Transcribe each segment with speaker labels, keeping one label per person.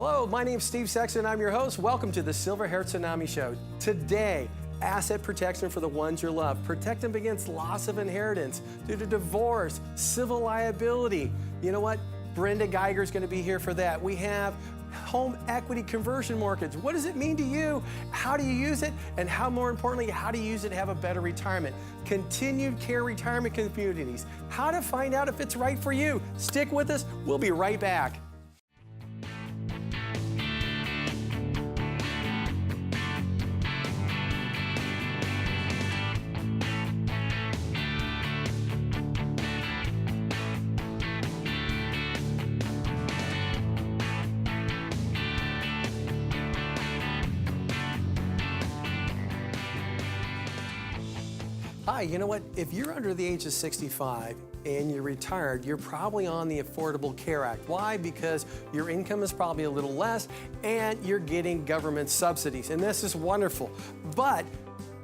Speaker 1: Hello, my name's Steve Sexton. I'm your host. Welcome to the Silver-Haired Tsunami Show. Today, asset protection for the ones you love. Protect them against loss of inheritance due to divorce, civil liability. You know what? Brenda Geiger's going to be here for that. We have home equity conversion mortgage. What does it mean to you? How do you use it? And how, more importantly, how do you use it to have a better retirement? Continued care retirement communities. How to find out if it's right for you. Stick with us. We'll be right back. Hi, you know what? If you're under the age of 65 and you're retired, you're probably on the Affordable Care Act. Why? Because your income is probably a little less and you're getting government subsidies. And this is wonderful. But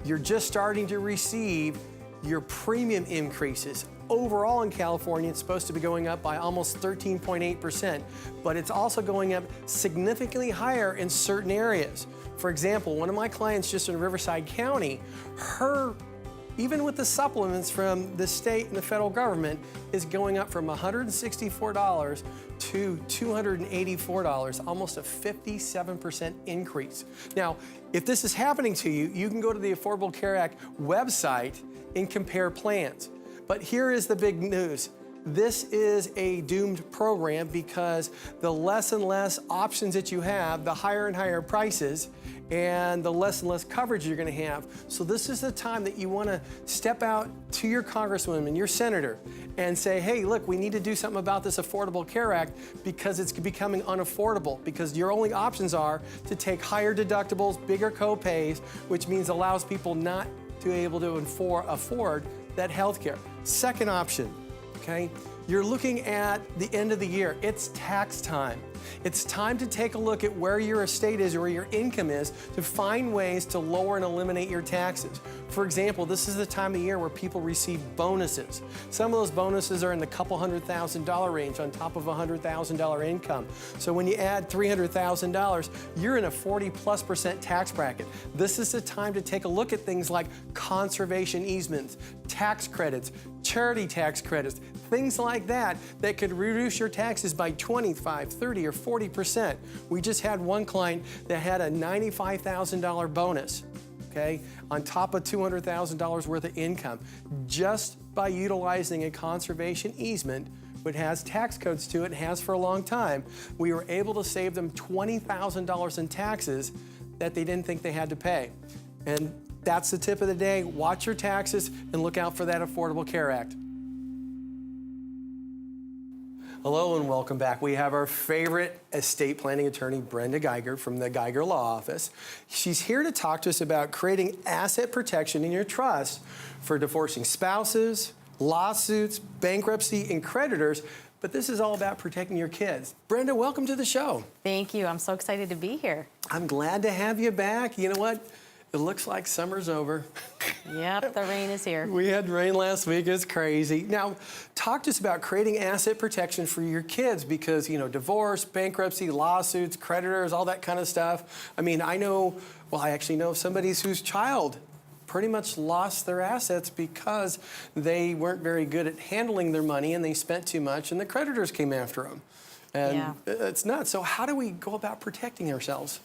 Speaker 1: you're just starting to receive your premium increases. Overall in California, it's supposed to be going up by almost 13.8%, but it's also going up significantly higher in certain areas. For example, one of my clients just in Riverside County, even with the supplements from the state and the federal government, is going up from $164 to $284, almost a 57% increase. Now, if this is happening to you, you can go to the Affordable Care Act website and compare plans. But here is the big news. This is a doomed program because the less and less options that you have, the higher and higher prices, and the less and less coverage you're going to have. So this is the time that you want to step out to your congresswoman, your senator, and say, hey, look, we need to do something about this Affordable Care Act because it's becoming unaffordable, because your only options are to take higher deductibles, bigger co-pays, which means allows people not to be able to afford that health care. Second option, okay? You're looking at the end of the year. It's tax time. It's time to take a look at where your estate is or where your income is to find ways to lower and eliminate your taxes. For example, this is the time of year where people receive bonuses. Some of those bonuses are in the couple $100,000 range on top of a $100,000 income. So when you add $300,000, you're in a 40+% tax bracket. This is the time to take a look at things like conservation easements, tax credits, charity tax credits, things like that that could reduce your taxes by 25, 30, or 40%. We just had one client that had a $95,000 bonus, okay, on top of $200,000 worth of income, just by utilizing a conservation easement, which has tax codes to it and has for a long time. We were able to save them $20,000 in taxes that they didn't think they had to pay. And that's the tip of the day. Watch your taxes and look out for that Affordable Care Act. Hello and welcome back. We have our favorite estate planning attorney, Brenda Geiger from the Geiger Law Office. She's here to talk to us about creating asset protection in your trust for divorcing spouses, lawsuits, bankruptcy, and creditors. But this is all about protecting your kids. Brenda, welcome to the show.
Speaker 2: Thank you. I'm so excited to be here.
Speaker 1: I'm glad to have you back. You know what? It looks like summer's over.
Speaker 2: Yep, the rain is here.
Speaker 1: We had rain last week. It's crazy. Now, talk to us about creating asset protection for your kids because, you know, divorce, bankruptcy, lawsuits, creditors, all that kind of stuff. I mean, I actually know somebody whose child pretty much lost their assets because they weren't very good at handling their money and they spent too much and the creditors came after them. And
Speaker 2: yeah.
Speaker 1: It's nuts. So how do we go about protecting ourselves?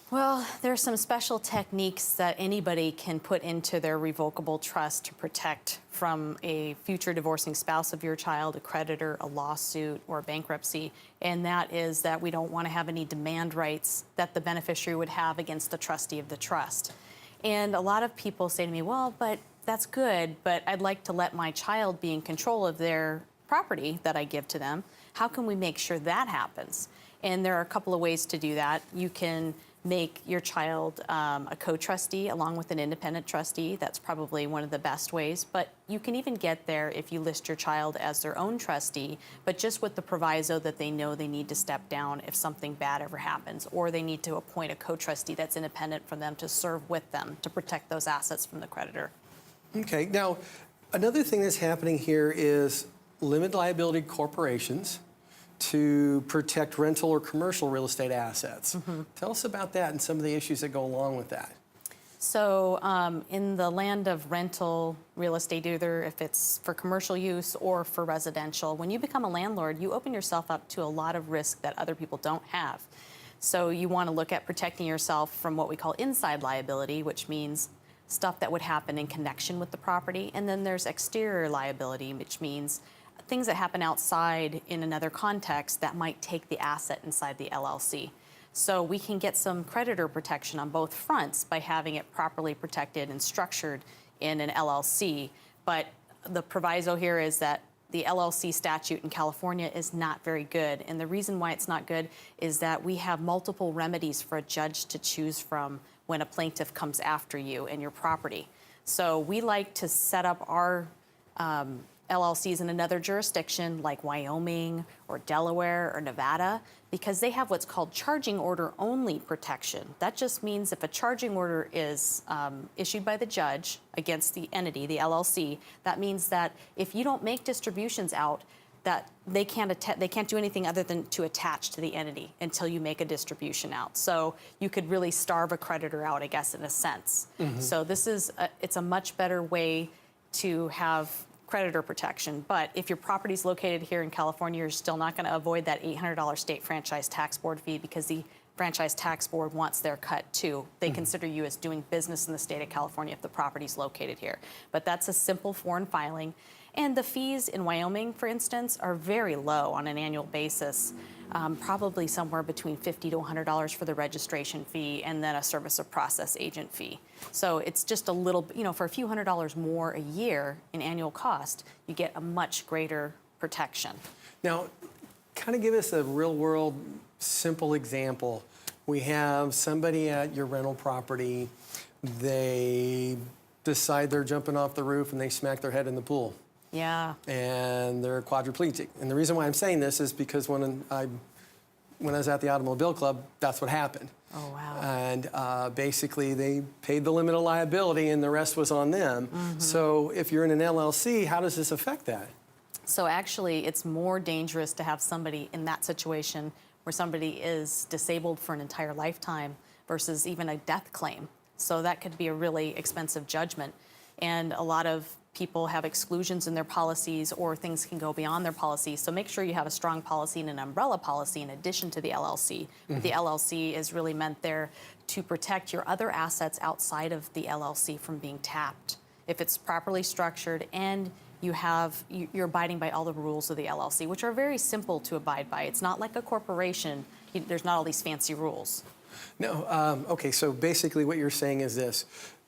Speaker 2: Well, there's some special techniques that anybody can put into their revocable trust to protect from a future divorcing spouse of your child, a creditor, a lawsuit, or bankruptcy. And that is that we don't want to have any demand rights that the beneficiary would have against the trustee of the trust. And a lot of people say to me, well, but that's good, but I'd like to let my child be in control of their property that I give to them. How can we make sure that happens? And there are a couple of ways to do that. You can make your child a co-trustee along with an independent trustee. That's probably one of the best ways. But you can even get there if you list your child as their own trustee, but just with the proviso that they know they need to step down if something bad ever happens, or they need to appoint a co-trustee that's independent from them to serve with them to protect those assets from the creditor.
Speaker 1: Okay, now another thing that's happening here is limited liability corporations to protect rental or commercial real estate assets. Tell us about that and some of the issues that go along with that.
Speaker 2: So in the land of rental real estate, either if it's for commercial use or for residential, when you become a landlord, you open yourself up to a lot of risk that other people don't have. So you want to look at protecting yourself from what we call inside liability, which means stuff that would happen in connection with the property. And then there's exterior liability, which means things that happen outside in another context that might take the asset inside the LLC. So we can get some creditor protection on both fronts by having it properly protected and structured in an LLC. But the proviso here is that the LLC statute in California is not very good. And the reason why it's not good is that we have multiple remedies for a judge to choose from when a plaintiff comes after you and your property. So we like to set up our LLCs in another jurisdiction like Wyoming or Delaware or Nevada, because they have what's called charging order only protection. That just means if a charging order is issued by the judge against the entity, the LLC, that means that if you don't make distributions out, that they can't do anything other than to attach to the entity until you make a distribution out. So you could really starve a creditor out, I guess, in a sense. So this is it's a much better way to have creditor protection. But if your property is located here in California, you're still not going to avoid that $800 state franchise tax board fee, because the franchise tax board wants their cut too. They consider you as doing business in the state of California if the property is located here. But that's a simple foreign filing. And the fees in Wyoming, for instance, are very low on an annual basis, probably somewhere between $50 to $100 for the registration fee and then a service of process agent fee. So it's just a little, for a few $100s more a year in annual cost, you get a much greater protection.
Speaker 1: Now, kind of give us a real world, simple example. We have somebody at your rental property, they decide they're jumping off the roof and they smack their head in the pool.
Speaker 2: Yeah.
Speaker 1: And they're quadriplegic. And the reason why I'm saying this is because when I was at the Automobile Club, that's what happened.
Speaker 2: Oh, wow.
Speaker 1: And basically, they paid the limit of liability, and the rest was on them. So if you're in an LLC, how does this affect that?
Speaker 2: So actually, it's more dangerous to have somebody in that situation where somebody is disabled for an entire lifetime versus even a death claim. So that could be a really expensive judgment. And a lot of people have exclusions in their policies, or things can go beyond their policies. So make sure you have a strong policy and an umbrella policy in addition to the LLC. But the LLC is really meant there to protect your other assets outside of the LLC from being tapped. If it's properly structured and you're abiding by all the rules of the LLC, which are very simple to abide by. It's not like a corporation. There's not all these fancy rules.
Speaker 1: No, okay, so basically what you're saying is this.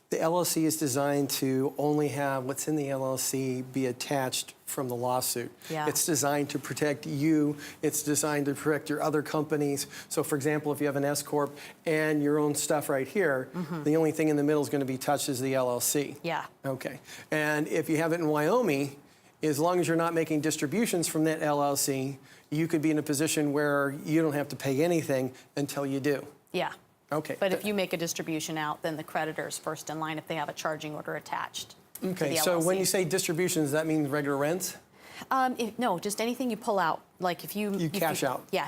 Speaker 1: The LLC is designed to only have what's in the LLC be attached from the lawsuit.
Speaker 2: Yeah.
Speaker 1: It's designed to protect you. It's designed to protect your other companies. So, for example, if you have an S Corp and your own stuff right here, the only thing in the middle is going to be touched is the LLC.
Speaker 2: Yeah.
Speaker 1: Okay. And if you have it in Wyoming, as long as you're not making distributions from that LLC, you could be in a position where you don't have to pay anything until you do.
Speaker 2: Yeah.
Speaker 1: Okay.
Speaker 2: But if you make a distribution out, then the creditor is first in line if they have a charging order attached.
Speaker 1: Okay,
Speaker 2: to the
Speaker 1: so
Speaker 2: LLC.
Speaker 1: when you say distributions, does that mean regular rents?
Speaker 2: No, just anything you pull out. Like if you
Speaker 1: cash out.
Speaker 2: Yeah.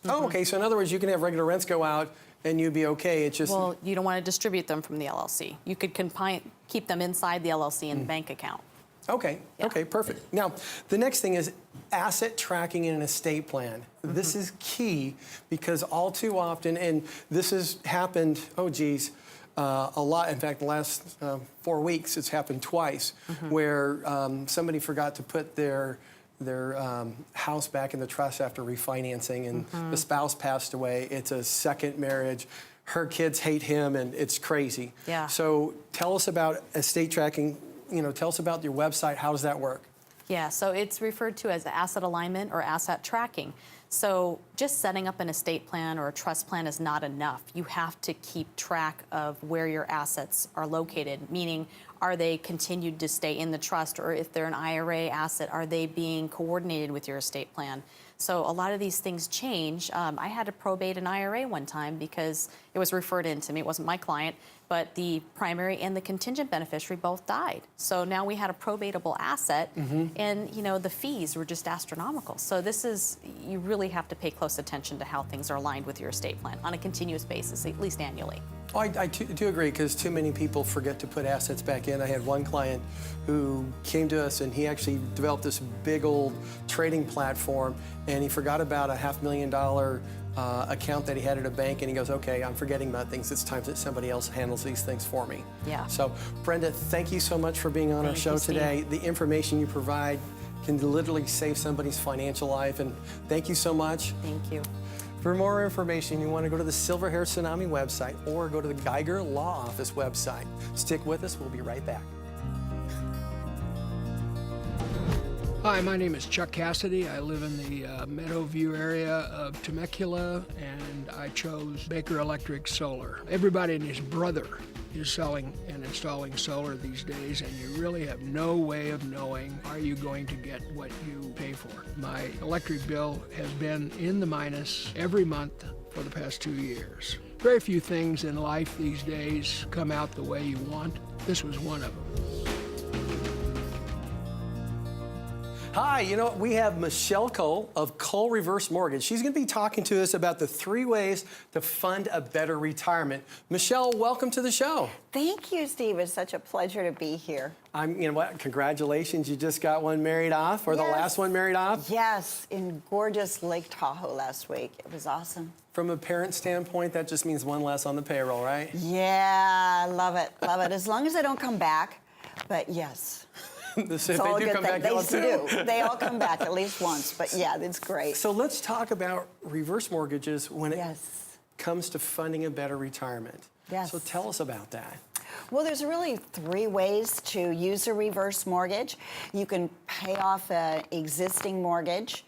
Speaker 1: Oh, okay, so in other words, you can have regular rents go out and you'd be okay. It's just.
Speaker 2: Well, you don't want to distribute them from the LLC. You could keep them inside the LLC in the bank account.
Speaker 1: Okay,
Speaker 2: Yeah.
Speaker 1: okay, perfect. Now, the next thing is asset tracking in an estate plan. This is key because all too often, and this has happened, a lot. In fact, the last 4 weeks, it's happened twice, where somebody forgot to put their house back in the trust after refinancing, and the spouse passed away. It's a second marriage. Her kids hate him, and it's crazy.
Speaker 2: Yeah.
Speaker 1: So tell us about estate tracking. Tell us about your website. How does that work?
Speaker 2: Yeah, so it's referred to as asset alignment or asset tracking. So just setting up an estate plan or a trust plan is not enough. You have to keep track of where your assets are located, meaning are they continued to stay in the trust, or if they're an IRA asset, are they being coordinated with your estate plan? So a lot of these things change. I had to probate an IRA one time because it was referred in to me. It wasn't my client, but the primary and the contingent beneficiary both died. So now we had a probatable asset, and the fees were just astronomical. So you really have to pay close attention to how things are aligned with your estate plan on a continuous basis, at least annually.
Speaker 1: Oh, I do agree, because too many people forget to put assets back in. I had one client who came to us, and he actually developed this big old trading platform, and he forgot about a $500,000 account that he had at a bank, and he goes, okay, I'm forgetting about things. It's time that somebody else handles these things for me.
Speaker 2: Yeah.
Speaker 1: So, Brenda, thank you so much for being on our show today. The information you provide can literally save somebody's financial life, and thank you so much.
Speaker 2: Thank you.
Speaker 1: For more information, you want to go to the Silver Hair Tsunami website or go to the Geiger Law Office website. Stick with us. We'll be right back.
Speaker 3: Hi, my name is Chuck Cassidy. I live in the Meadowview area of Temecula, and I chose Baker Electric Solar. Everybody and his brother is selling and installing solar these days, and you really have no way of knowing, are you going to get what you pay for? My electric bill has been in the minus every month for the past 2 years. Very few things in life these days come out the way you want. This was one of them.
Speaker 1: Hi, we have Michelle Cole of Cole Reverse Mortgage. She's going to be talking to us about the 3 ways to fund a better retirement. Michelle, welcome to the show.
Speaker 4: Thank you, Steve. It's such a pleasure to be here.
Speaker 1: Congratulations. You just got one married off, or the last one married off?
Speaker 4: Yes, in gorgeous Lake Tahoe last week. It was awesome.
Speaker 1: From a parent standpoint, that just means one less on the payroll, right?
Speaker 4: Yeah, love it, love it. As long as I don't come back, but yes.
Speaker 1: If they do come back,
Speaker 4: they do. They all come back at least once, but yeah, it's great.
Speaker 1: So let's talk about reverse mortgages when it
Speaker 4: Yes.
Speaker 1: comes to funding a better retirement.
Speaker 4: Yes.
Speaker 1: So tell us about that.
Speaker 4: Well, there's really 3 ways to use a reverse mortgage. You can pay off an existing mortgage,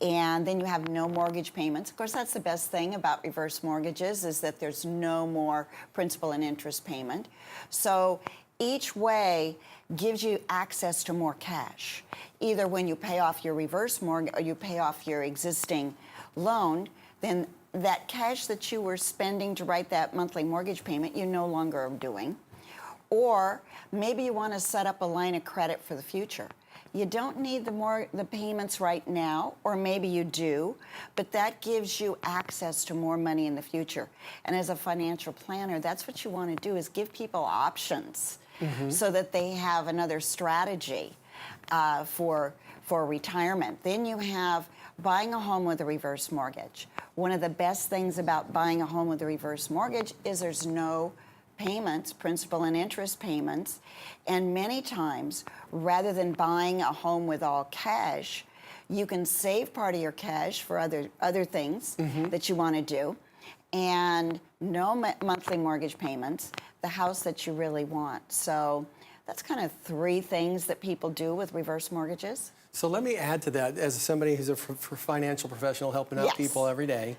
Speaker 4: and then you have no mortgage payments. Of course, that's the best thing about reverse mortgages, is that there's no more principal and interest payment. So each way gives you access to more cash. Either when you pay off your reverse mortgage or you pay off your existing loan, then that cash that you were spending to write that monthly mortgage payment, you no longer are doing. Or maybe you want to set up a line of credit for the future. You don't need the payments right now, or maybe you do, but that gives you access to more money in the future. And as a financial planner, that's what you want to do, is give people options so that they have another strategy for retirement. Then you have buying a home with a reverse mortgage. One of the best things about buying a home with a reverse mortgage is there's no payments, principal and interest payments, and many times, rather than buying a home with all cash, you can save part of your cash for other things that you want to do, and no monthly mortgage payments, the house that you really want. So that's kind of 3 things that people do with reverse mortgages.
Speaker 1: So let me add to that, as somebody who's a financial professional helping out people every day.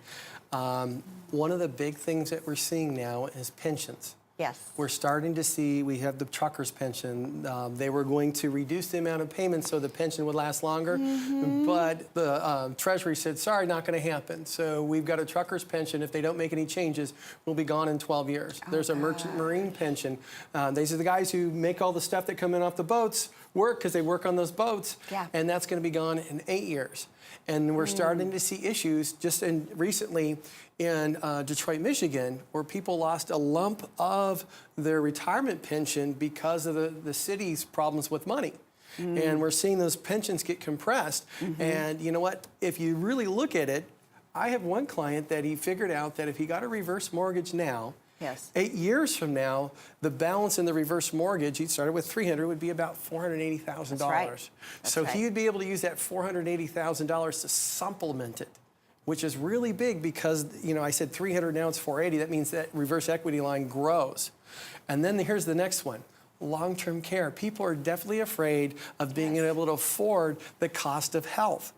Speaker 1: One of the big things that we're seeing now is pensions.
Speaker 4: Yes.
Speaker 1: We're starting to see, we have the truckers' pension. They were going to reduce the amount of payments so the pension would last longer, but the Treasury said, sorry, not going to happen. So we've got a truckers' pension. If they don't make any changes, we'll be gone in 12 years. There's a merchant marine pension. These are the guys who make all the stuff that come in off the boats work, because they work on those boats, and that's going to be gone in 8 years. And we're starting to see issues just recently in Detroit, Michigan, where people lost a lump of their retirement pension because of the city's problems with money. And we're seeing those pensions get compressed. And you know what? If you really look at it, I have one client that he figured out that if he got a reverse mortgage now, 8 years from now, the balance in the reverse mortgage, he started with $300, would be about $480,000.
Speaker 4: That's right.
Speaker 1: So he would be able to use that $480,000 to supplement it, which is really big, because I said 300, now it's 480. That means that reverse equity line grows. And then here's the next one. long-term care. People are definitely afraid of being able to afford the cost of health.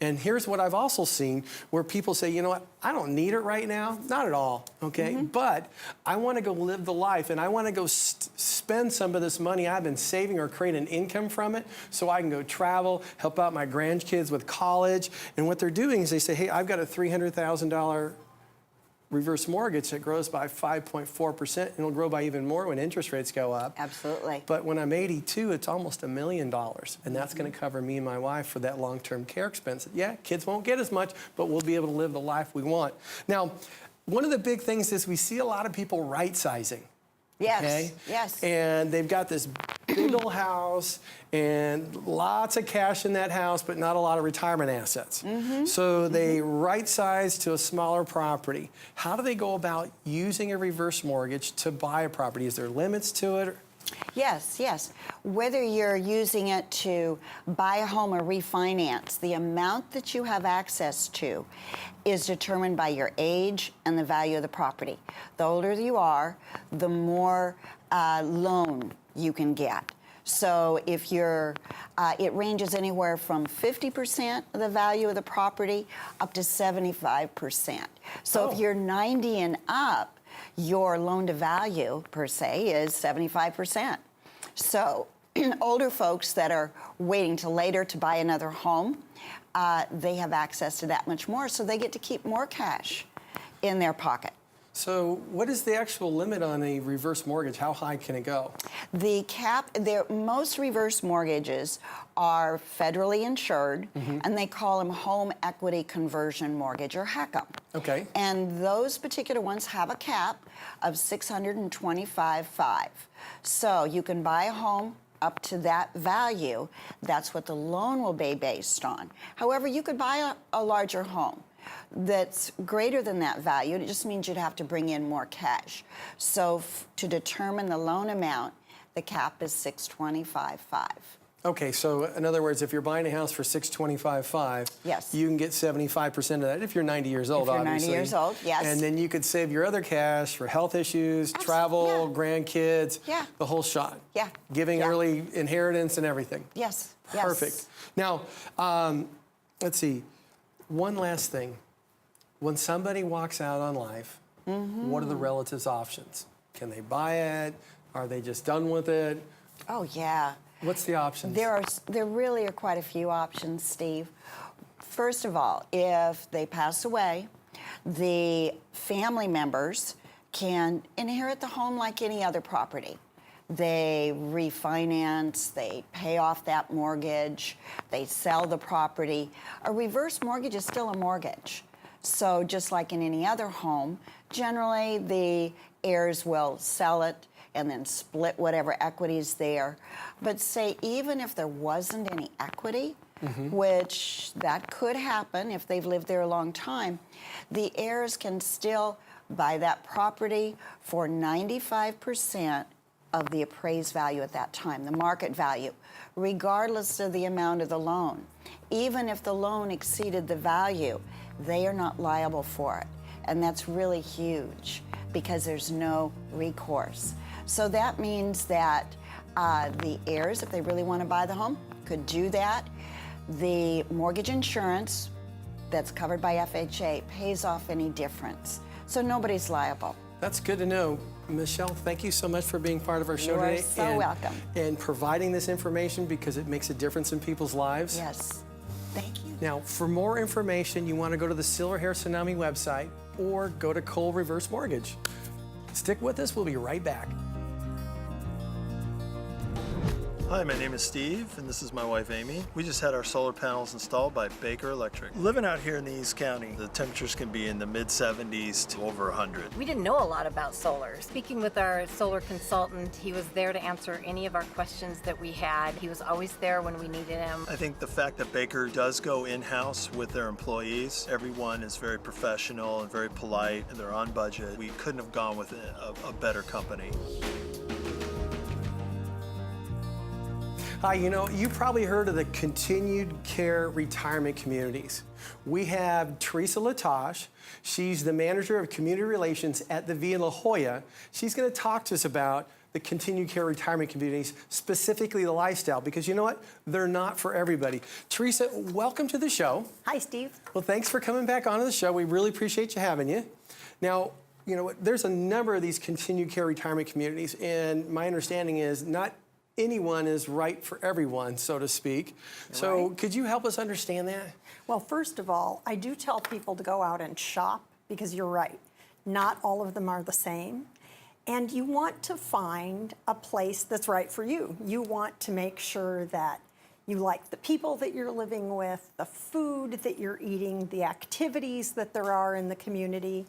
Speaker 1: And here's what I've also seen where people say, you know what, I don't need it right now. Not at all, okay? But I want to go live the life and I want to go spend some of this money I've been saving or create an income from it so I can go travel, help out my grandkids with college. And what they're doing is they say, hey, I've got a $300,000 reverse mortgage that grows by 5.4%, and it'll grow by even more when interest rates go up.
Speaker 4: Absolutely.
Speaker 1: But when I'm 82, it's almost $1 million, and that's going to cover me and my wife for that long-term care expense. Yeah, kids won't get as much, but we'll be able to live the life we want. Now, one of the big things is we see a lot of people right-sizing.
Speaker 4: Yes,
Speaker 1: Okay?
Speaker 4: yes.
Speaker 1: And they've got this big old house and lots of cash in that house, but not a lot of retirement assets. So they right-size to a smaller property. How do they go about using a reverse mortgage to buy a property? Is there limits to it?
Speaker 4: Yes, yes. Whether you're using it to buy a home or refinance, the amount that you have access to is determined by your age and the value of the property. The older you are, the more loan you can get. So if you're, it ranges anywhere from 50% of the value of the property up to 75%. So if you're 90 and up, your loan to value per se is 75%. So older folks that are waiting till later to buy another home, they have access to that much more, so they get to keep more cash in their pocket.
Speaker 1: So what is the actual limit on a reverse mortgage? How high can it go?
Speaker 4: The cap, most reverse mortgages are federally insured, and they call them home equity conversion mortgage, or HECM.
Speaker 1: Okay.
Speaker 4: And those particular ones have a cap of $625,500. So you can buy a home up to that value. That's what the loan will be based on. However, you could buy a larger home that's greater than that value. It just means you'd have to bring in more cash. So to determine the loan amount, the cap is $625,500.
Speaker 1: Okay, so in other words, if you're buying a house for $625,500,
Speaker 4: yes,
Speaker 1: you can get 75% of that if you're 90 years old,
Speaker 4: if you're
Speaker 1: obviously.
Speaker 4: 90 years old, yes.
Speaker 1: And then you could save your other cash for health issues, travel, grandkids, the whole shot.
Speaker 4: Yeah.
Speaker 1: Giving early inheritance and everything.
Speaker 4: Yes.
Speaker 1: Perfect. Now, let's see. One last thing. When somebody walks out on life, what are the relatives' options? Can they buy it? Are they just done with it?
Speaker 4: Oh, yeah.
Speaker 1: What's the options?
Speaker 4: There really are quite a few options, Steve. First of all, if they pass away, the family members can inherit the home like any other property. They refinance, they pay off that mortgage, they sell the property. A reverse mortgage is still a mortgage. So just like in any other home, generally the heirs will sell it and then split whatever equity is there. But say even if there wasn't any equity, which that could happen if they've lived there a long time, the heirs can still buy that property for 95% of the appraised value at that time, the market value, regardless of the amount of the loan. Even if the loan exceeded the value, they are not liable for it. And that's really huge because there's no recourse. So that means that the heirs, if they really want to buy the home, could do that. The mortgage insurance that's covered by FHA pays off any difference. So nobody's liable.
Speaker 1: That's good to know. Michelle, thank you so much for being part of our show today.
Speaker 4: You are so welcome.
Speaker 1: And providing this information because it makes a difference in people's lives.
Speaker 4: Yes. Thank you.
Speaker 1: Now, for more information, you want to go to the Silver Hair Tsunami website or go to Cole Reverse Mortgage. Stick with us. We'll be right back.
Speaker 5: Hi, my name is Steve, and this is my wife, Amy. We just had our solar panels installed by Baker Electric. Living out here in the East County, the temperatures can be in the mid-70s to over 100.
Speaker 6: We didn't know a lot about solar. Speaking with our solar consultant, he was there to answer any of our questions that we had. He was always there when we needed him.
Speaker 5: I think the fact that Baker does go in-house with their employees, everyone is very professional and very polite, and they're on budget. We couldn't have gone with a better company.
Speaker 1: Hi, you probably heard of the continued care retirement communities. We have Teresa Latosh. She's the manager of community relations at the Via La Jolla. She's going to talk to us about the continued care retirement communities, specifically the lifestyle, because you know what? They're not for everybody. Teresa, welcome to the show.
Speaker 7: Hi, Steve.
Speaker 1: Well, thanks for coming back onto the show. We really appreciate you having you. Now, there's a number of these continued care retirement communities, and my understanding is not anyone is right for everyone, so to speak. So could you help us understand that?
Speaker 7: Well, first of all, I do tell people to go out and shop because you're right. Not all of them are the same. And you want to find a place that's right for you. You want to make sure that you like the people that you're living with, the food that you're eating, the activities that there are in the community.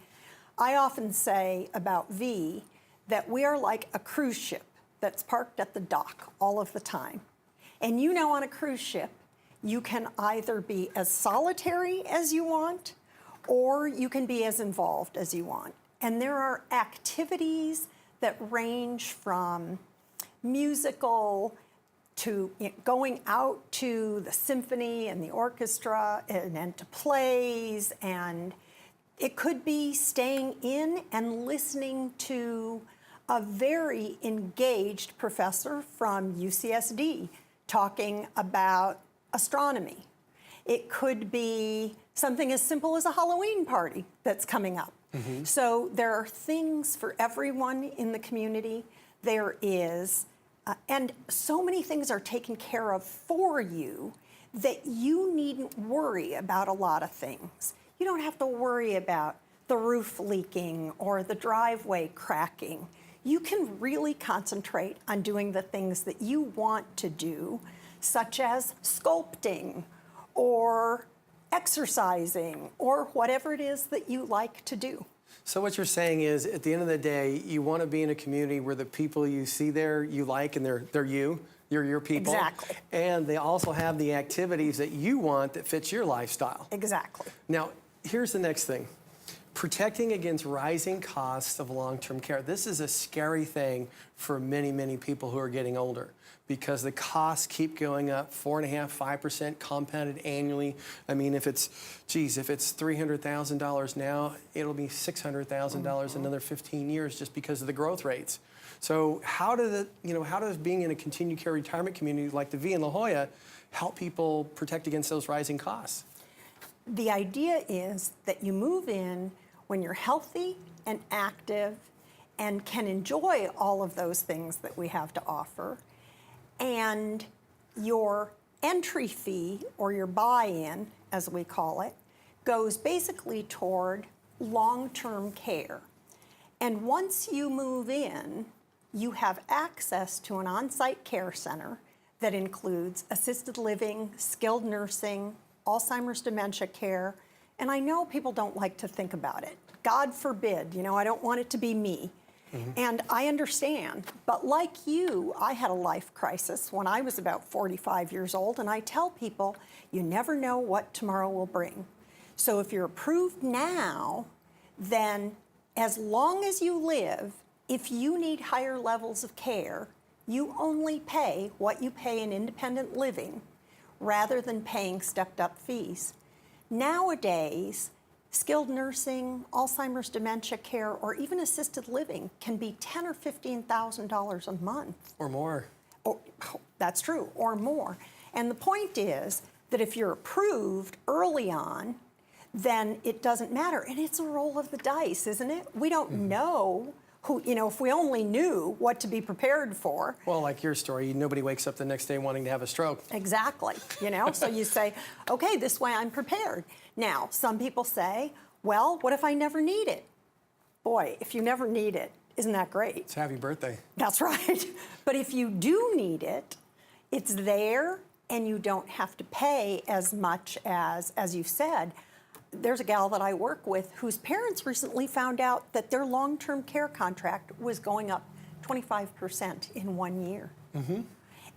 Speaker 7: I often say about V that we are like a cruise ship that's parked at the dock all of the time. And on a cruise ship, you can either be as solitary as you want, or you can be as involved as you want. And there are activities that range from musical to going out to the symphony and the orchestra and to plays, and it could be staying in and listening to a very engaged professor from UCSD talking about astronomy. It could be something as simple as a Halloween party that's coming up. So there are things for everyone in the community. There is, and so many things are taken care of for you that you needn't worry about a lot of things. You don't have to worry about the roof leaking or the driveway cracking. You can really concentrate on doing the things that you want to do, such as sculpting or exercising or whatever it is that you like to do.
Speaker 1: So what you're saying is, at the end of the day, you want to be in a community where the people you see there you like, and they're you're your people.
Speaker 7: Exactly.
Speaker 1: And they also have the activities that you want that fits your lifestyle.
Speaker 7: Exactly.
Speaker 1: Now, here's the next thing. Protecting against rising costs of long-term care. This is a scary thing for many, many people who are getting older, because the costs keep going up 4.5%, 5% compounded annually. I mean, if it's $300,000 now, it'll be $600,000 another 15 years just because of the growth rates. So how does being in a continued care retirement community like the V in La Jolla help people protect against those rising costs?
Speaker 7: The idea is that you move in when you're healthy and active and can enjoy all of those things that we have to offer. And your entry fee, or your buy-in, as we call it, goes basically toward long-term care. And once you move in, you have access to an on-site care center that includes assisted living, skilled nursing, Alzheimer's dementia care. And I know people don't like to think about it. God forbid, I don't want it to be me. And I understand, but like you, I had a life crisis when I was about 45 years old, and I tell people, you never know what tomorrow will bring. So if you're approved now, then as long as you live, if you need higher levels of care, you only pay what you pay in independent living rather than paying stepped-up fees. Nowadays, skilled nursing, Alzheimer's dementia care, or even assisted living can be $10,000 or $15,000 a month.
Speaker 1: Or more.
Speaker 7: Oh, that's true, or more. And the point is that if you're approved early on, then it doesn't matter. And it's a roll of the dice, isn't it? We don't know who, if we only knew what to be prepared for.
Speaker 1: Well, like your story, nobody wakes up the next day wanting to have a stroke.
Speaker 7: Exactly, so you say, okay, this way I'm prepared. Now, some people say, well, what if I never need it? Boy, if you never need it, isn't that great?
Speaker 1: It's happy birthday.
Speaker 7: That's right. But if you do need it, it's there and you don't have to pay as much as you said. There's a gal that I work with whose parents recently found out that their long-term care contract was going up 25% in 1 year.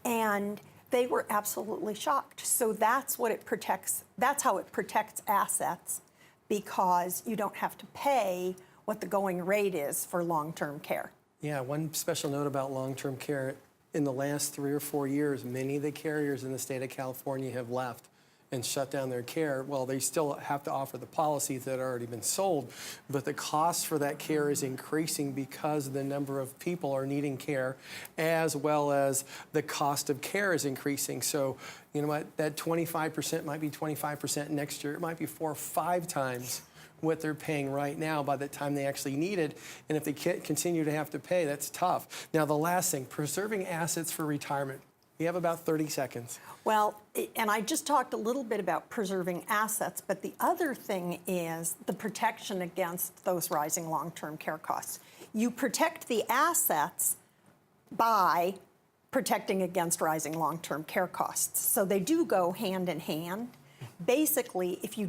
Speaker 7: And they were absolutely shocked. So that's what it protects. That's how it protects assets, because you don't have to pay what the going rate is for long-term care.
Speaker 1: Yeah, one special note about long-term care, in the last 3 or 4 years, many of the carriers in the state of California have left and shut down their care. Well, they still have to offer the policies that have already been sold, but the cost for that care is increasing because the number of people are needing care, as well as the cost of care is increasing. So, you know what, that 25% might be 25% next year. It might be 4 or 5 times what they're paying right now by the time they actually need it. And if they can't continue to have to pay, that's tough. Now, the last thing, preserving assets for retirement. You have about 30 seconds.
Speaker 7: Well, and I just talked a little bit about preserving assets, but the other thing is the protection against those rising long-term care costs. You protect the assets by protecting against rising long-term care costs. So they do go hand in hand. Basically, if you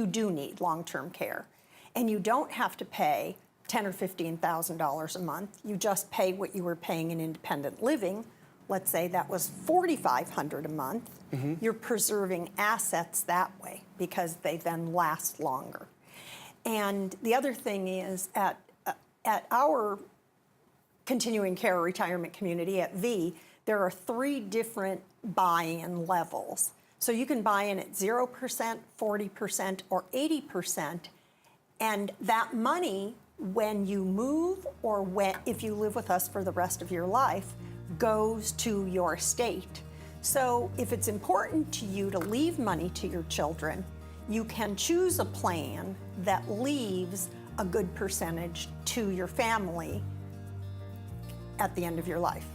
Speaker 7: do need long-term care and you don't have to pay $10,000 or $15,000 a month, you just pay what you were paying in independent living. Let's say that was $4,500 a month. You're preserving assets that way because they then last longer. And the other thing is at our continuing care retirement community at V, there are 3 different buy-in levels. So you can buy in at 0%, 40%, or 80%. And that money, when you move or if you live with us for the rest of your life, goes to your estate. So if it's important to you to leave money to your children, you can choose a plan that leaves a good percentage to your family at the end of your life.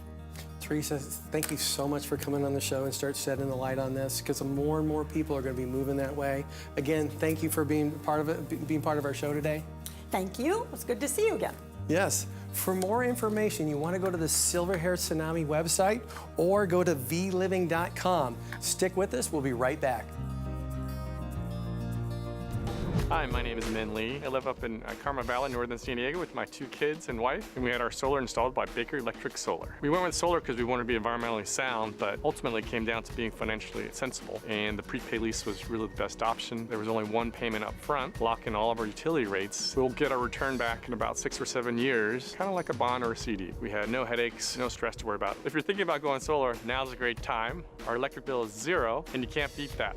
Speaker 1: Teresa, thank you so much for coming on the show and start shedding the light on this, because more and more people are going to be moving that way. Again, thank you for being part of it, being part of our show today.
Speaker 7: Thank you. It's good to see you again.
Speaker 1: Yes. For more information, you want to go to the Silver Hair Tsunami website or go to vlaiving.com. Stick with us. We'll be right back.
Speaker 8: Hi, my name is Min Lee. I live up in Carmel Valley, northern San Diego with my 2 kids and wife, and we had our solar installed by Baker Electric Solar. We went with solar because we wanted to be environmentally sound, but ultimately it came down to being financially sensible, and the prepaid lease was really the best option. There was only 1 payment up front, lock in all of our utility rates. We'll get our return back in about 6 or 7 years, kind of like a bond or a CD. We had no headaches, no stress to worry about. If you're thinking about going solar, now's a great time. Our electric bill is 0, and you can't beat that.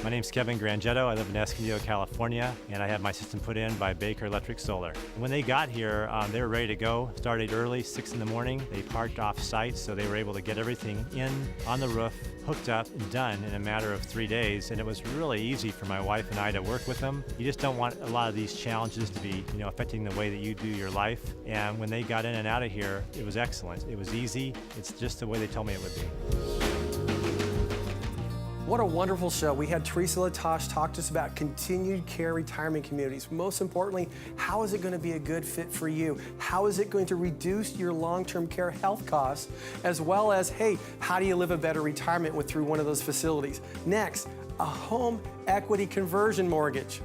Speaker 9: My name's Kevin Grangetto. I live in Escondido, California, and I had my system put in by Baker Electric Solar. When they got here, they were ready to go. Started early, 6 in the morning. They parked off site, so they were able to get everything in on the roof, hooked up, and done in a matter of 3 days. And it was really easy for my wife and I to work with them. You just don't want a lot of these challenges to be, affecting the way that you do your life. And when they got in and out of here, it was excellent. It was easy. It's just the way they told me it would be.
Speaker 1: What a wonderful show. We had Teresa Latosh talk to us about continued care retirement communities. Most importantly, how is it going to be a good fit for you? How is it going to reduce your long-term care health costs? As well as, hey, how do you live a better retirement through one of those facilities? Next, a home equity conversion mortgage,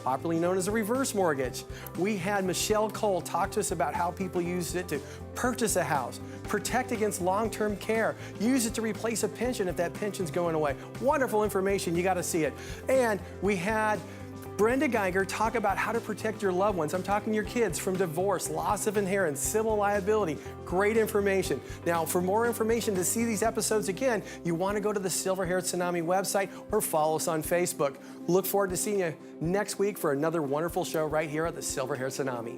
Speaker 1: popularly known as a reverse mortgage. We had Michelle Cole talk to us about how people use it to purchase a house, protect against long-term care, use it to replace a pension if that pension's going away. Wonderful information, you gotta see it. And we had Brenda Geiger talk about how to protect your loved ones. I'm talking your kids from divorce, loss of inheritance, civil liability. Great information. Now, for more information to see these episodes again, you want to go to the Silver Hair Tsunami website or follow us on Facebook. Look forward to seeing you next week for another wonderful show right here at the Silver Hair Tsunami.